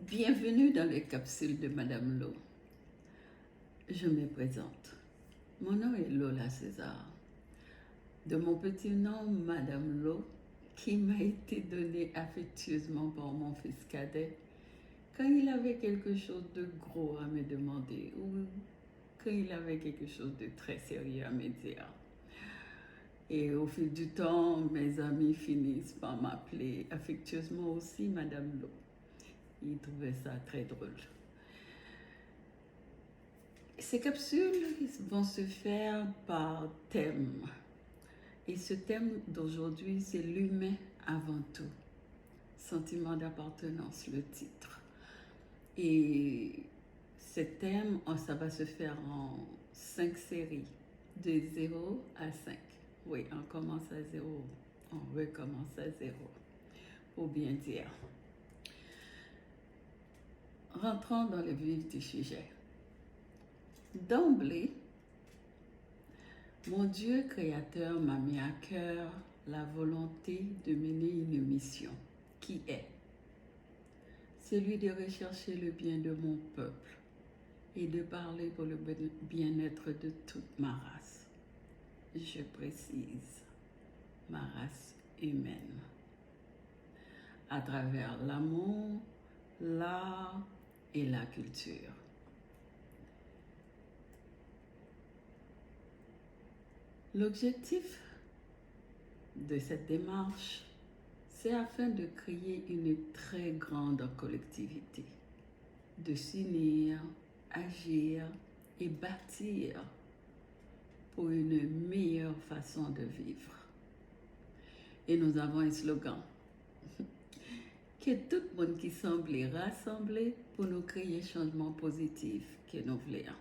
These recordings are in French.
Bienvenue dans les capsules de Madame Lo. Je me présente. Mon nom est Lola César. De mon petit nom, Madame Lo, qui m'a été donné affectueusement par mon fils cadet quand il avait quelque chose de gros à me demander ou quand il avait quelque chose de très sérieux à me dire. Et au fil du temps, mes amis finissent par m'appeler affectueusement aussi Madame Lo. Ils trouvaient ça très drôle. Ces capsules vont se faire par thème. Et ce thème d'aujourd'hui, c'est l'humain avant tout. Sentiment d'appartenance, le titre. Et ce thème, ça va se faire en 5 séries, de 0 à 5. Oui, on commence à 0, on recommence à 0, pour bien dire. Rentrons dans le vif du sujet. D'emblée, mon Dieu créateur m'a mis à cœur la volonté de mener une mission qui est celui de rechercher le bien de mon peuple et de parler pour le bien-être de toute ma race. Je précise, ma race humaine. À travers l'amour, l'art et la culture. L'objectif de cette démarche, c'est afin de créer une très grande collectivité, de s'unir, agir et bâtir pour une meilleure façon de vivre. Et nous avons un slogan, que tout le monde qui semble rassemblé pour nous créer un changement positif que nous voulons.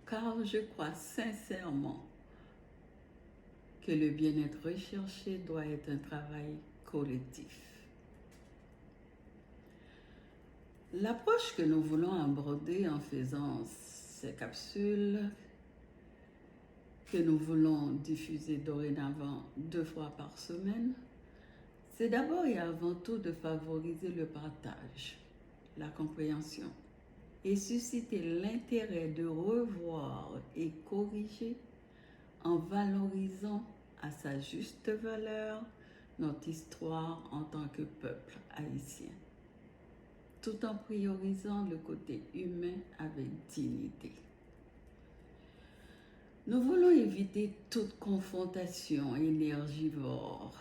Car je crois sincèrement que le bien-être recherché doit être un travail collectif. L'approche que nous voulons aborder en faisant ces capsules, que nous voulons diffuser dorénavant 2 fois par semaine, c'est d'abord et avant tout de favoriser le partage, la compréhension et susciter l'intérêt de revoir et corriger en valorisant à sa juste valeur notre histoire en tant que peuple haïtien, tout en priorisant le côté humain avec dignité. Nous voulons éviter toute confrontation énergivore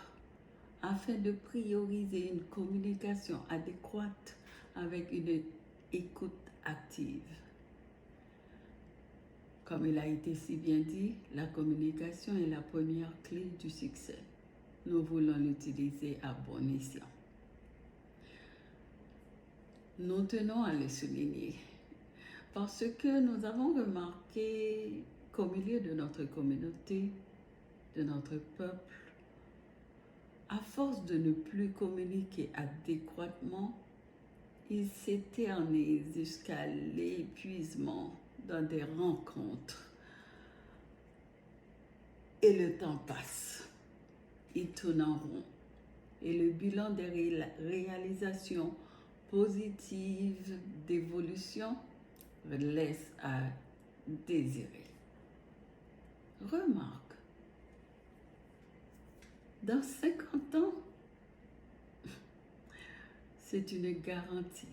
afin de prioriser une communication adéquate avec une écoute active. Comme il a été si bien dit, la communication est la première clé du succès. Nous voulons l'utiliser à bon escient. Nous tenons à le souligner parce que nous avons remarqué qu'au milieu de notre communauté, de notre peuple, à force de ne plus communiquer adéquatement, il s'éternise jusqu'à l'épuisement dans des rencontres. Et le temps passe, il tourne en rond. Et le bilan des réalisations positives d'évolution laisse à désirer. Remarque, dans 50 ans, c'est une garantie.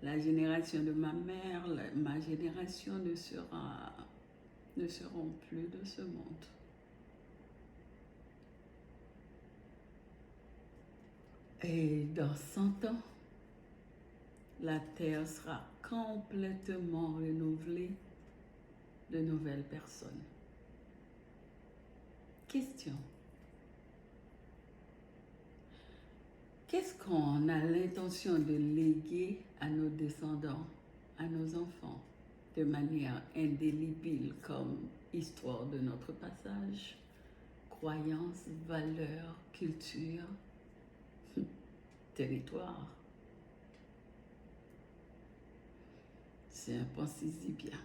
La génération de ma mère, ma génération ne seront plus de ce monde. Et dans 100 ans, la Terre sera complètement renouvelée de nouvelles personnes. Question. Qu'est-ce qu'on a l'intention de léguer à nos descendants, à nos enfants, de manière indélébile comme histoire de notre passage, croyances, valeurs, culture, territoire? C'est un pensez-y bien.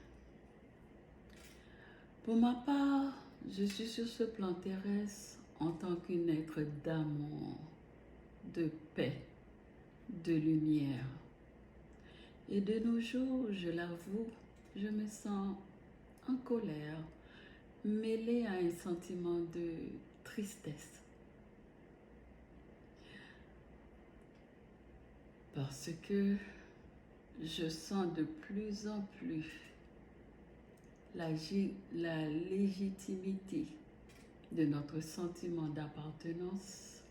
Pour ma part, je suis sur ce plan terrestre en tant qu'un être d'amour, de paix, de lumière. Et de nos jours, je l'avoue, je me sens en colère, mêlée à un sentiment de tristesse. Parce que je sens de plus en plus la légitimité de notre sentiment d'appartenance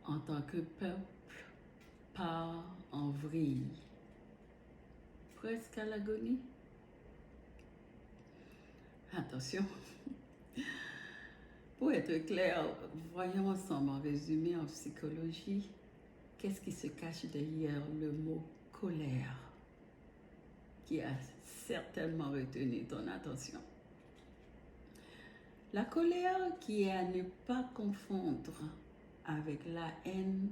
en tant que peuple part en vrille, presque à l'agonie. Attention, pour être clair, voyons ensemble en résumé en psychologie, qu'est-ce qui se cache derrière le mot colère qui a certainement retenu ton attention. La colère qui est à ne pas confondre avec la haine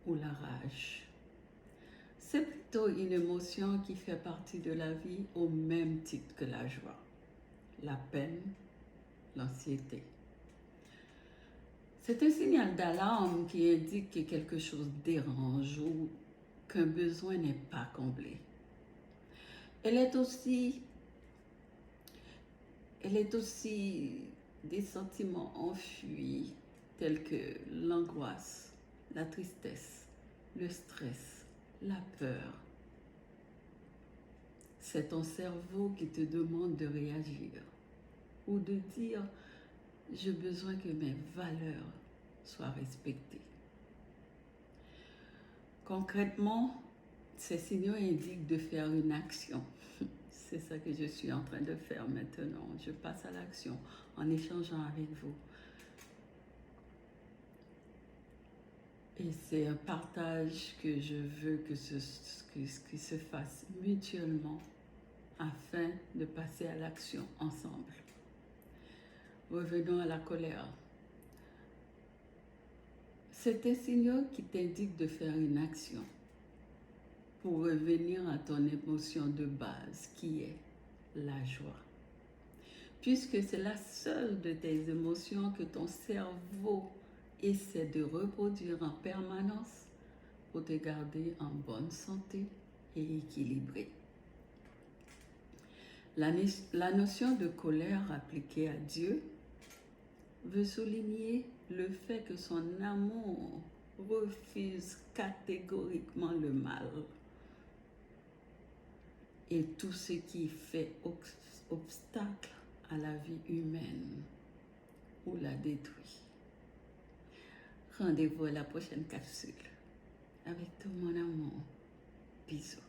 ou la rage. C'est plutôt une émotion qui fait partie de la vie au même titre que la joie, la peine, l'anxiété. C'est un signal d'alarme qui indique que quelque chose dérange ou qu'un besoin n'est pas comblé. Elle est aussi des sentiments enfuis tels que l'angoisse, la tristesse, le stress, la peur. C'est ton cerveau qui te demande de réagir ou de dire « j'ai besoin que mes valeurs soient respectées ». Concrètement, ces signaux indiquent de faire une action. C'est ça que je suis en train de faire maintenant. Je passe à l'action en échangeant avec vous. Et c'est un partage que je veux que se fasse mutuellement afin de passer à l'action ensemble. Revenons à la colère. C'est un signal qui t'indique de faire une action pour revenir à ton émotion de base qui est la joie. Puisque c'est la seule de tes émotions que ton cerveau essaie de reproduire en permanence pour te garder en bonne santé et équilibré. La notion de colère appliquée à Dieu veut souligner le fait que son amour refuse catégoriquement le mal et tout ce qui fait obstacle à la vie humaine ou la détruit. Rendez-vous à la prochaine capsule avec tout mon amour. Bisous.